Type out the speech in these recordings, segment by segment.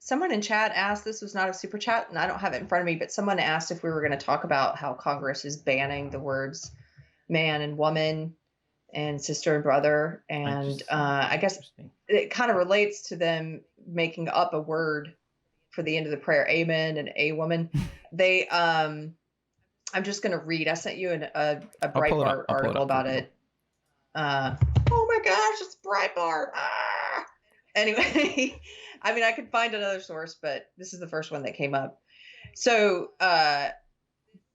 Someone in chat asked, this was not a super chat, and I don't have it in front of me, but someone asked if we were going to talk about how Congress is banning the words man and woman and sister and brother. And I guess it kind of relates to them making up a word for the end of the prayer, amen and a woman. They, I'm just going to read. I sent you a Breitbart article about it. Oh my gosh, it's Breitbart. Ah! Anyway, I mean, I could find another source, but this is the first one that came up. So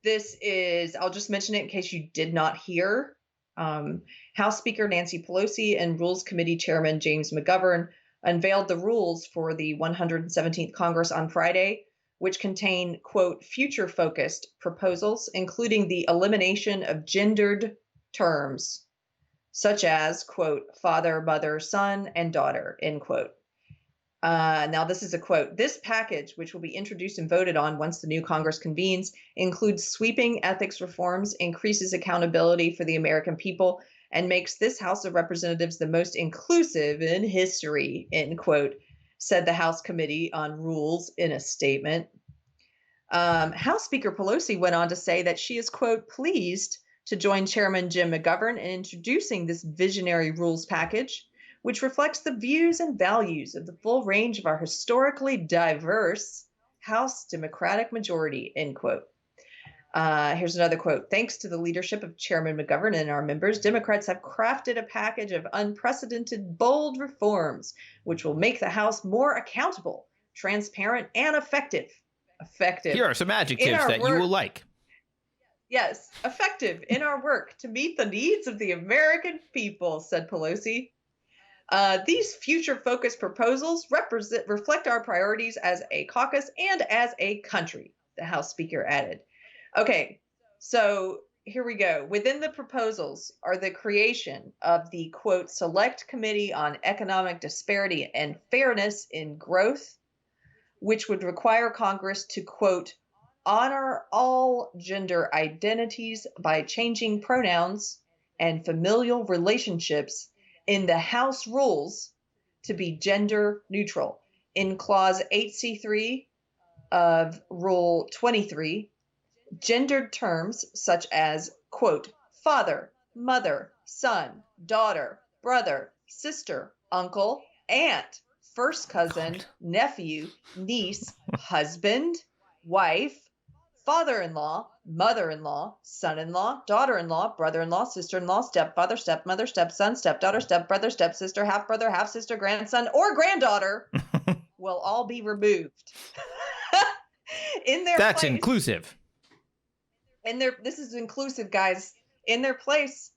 this is, I'll just mention it in case you did not hear. House Speaker Nancy Pelosi and Rules Committee Chairman James McGovern unveiled the rules for the 117th Congress on Friday, which contain, quote, future-focused proposals, including the elimination of gendered terms, such as, quote, father, mother, son, and daughter, end quote. Now, this is a quote. This package, which will be introduced and voted on once the new Congress convenes, includes sweeping ethics reforms, increases accountability for the American people, and makes this House of Representatives the most inclusive in history, end quote, said the House Committee on Rules in a statement. House Speaker Pelosi went on to say that she is, quote, pleased to join Chairman Jim McGovern in introducing this visionary rules package, which reflects the views and values of the full range of our historically diverse House Democratic majority, end quote. Here's another quote. Thanks to the leadership of Chairman McGovern and our members, Democrats have crafted a package of unprecedented, bold reforms, which will make the House more accountable, transparent, and effective. Here are some adjectives that you will like. Yes, effective in our work to meet the needs of the American people, said Pelosi. These future-focused proposals reflect our priorities as a caucus and as a country, the House Speaker added. Okay, so here we go. Within the proposals are the creation of the, quote, Select Committee on Economic Disparity and Fairness in Growth, which would require Congress to, quote, honor all gender identities by changing pronouns and familial relationships in the House rules to be gender neutral. In Clause 8C3 of Rule 23, gendered terms such as, quote, father, mother, son, daughter, brother, sister, uncle, aunt, first cousin, nephew, niece, husband, wife, father-in-law, mother-in-law, son-in-law, daughter-in-law, brother-in-law, sister-in-law, stepfather, stepmother, stepson, stepdaughter, stepbrother, stepsister, half-brother, half-sister, grandson, or granddaughter will all be removed. That's place, inclusive. This is inclusive, guys. In their place,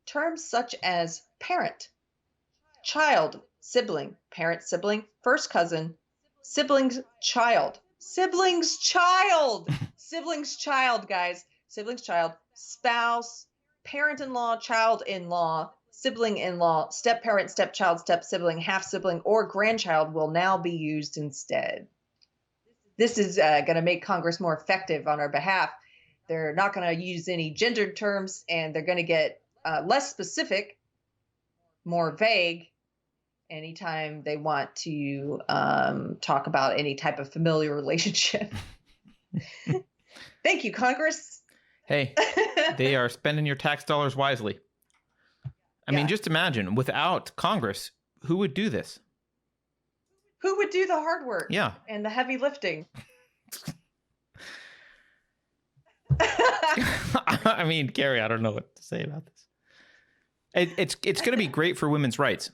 terms such as parent, child, sibling, parent, sibling, first cousin, siblings, child, siblings, child, guys, siblings, child, spouse, parent-in-law, child-in-law, sibling-in-law, step-parent, step-child, step-sibling, half-sibling, or grandchild will now be used instead. This is going to make Congress more effective on our behalf. They're not going to use any gendered terms, and they're going to get less specific, more vague, anytime they want to talk about any type of familiar relationship. Thank you, Congress. Hey, they are spending your tax dollars wisely. I mean, just imagine, without Congress, who would do this? Who would do the hard work? Yeah. And the heavy lifting? I mean, Carrie, I don't know what to say about this. It's going to be great for women's rights.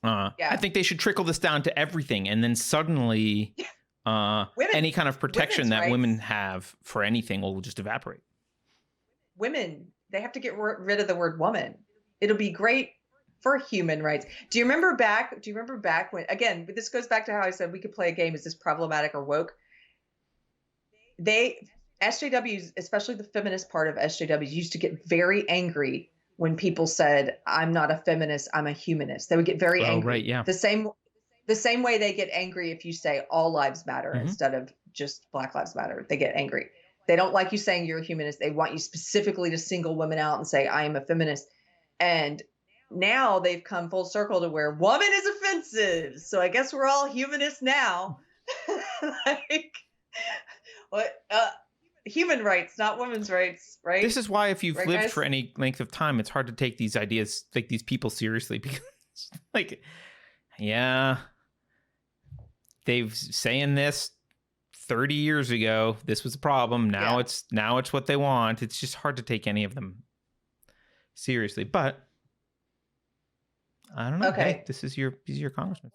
I think they should trickle this down to everything, and then suddenly any kind of protection that women have for anything will just evaporate. Women, they have to get rid of the word woman. It'll be great for human rights. Do you remember back when, again, this goes back to how I said we could play a game, is this problematic or woke? SJWs, especially the feminist part of SJWs, used to get very angry when people said, I'm not a feminist, I'm a humanist. They would get very angry. Right, yeah. The same way they get angry if you say all lives matter instead of just Black Lives Matter. They get angry. They don't like you saying you're a humanist. They want you specifically to single women out and say, I am a feminist. And now they've come full circle to where woman is offensive. So I guess we're all humanists now. Like, what? Human rights, not women's rights, right? This is why if you've lived guys? for any length of time, it's hard to take these ideas, like these people, seriously, because like, yeah, they've saying this 30 years ago, this was a problem. Now it's what they want. It's just hard to take any of them seriously. But I don't know. Okay. Hey, these are your congressmen.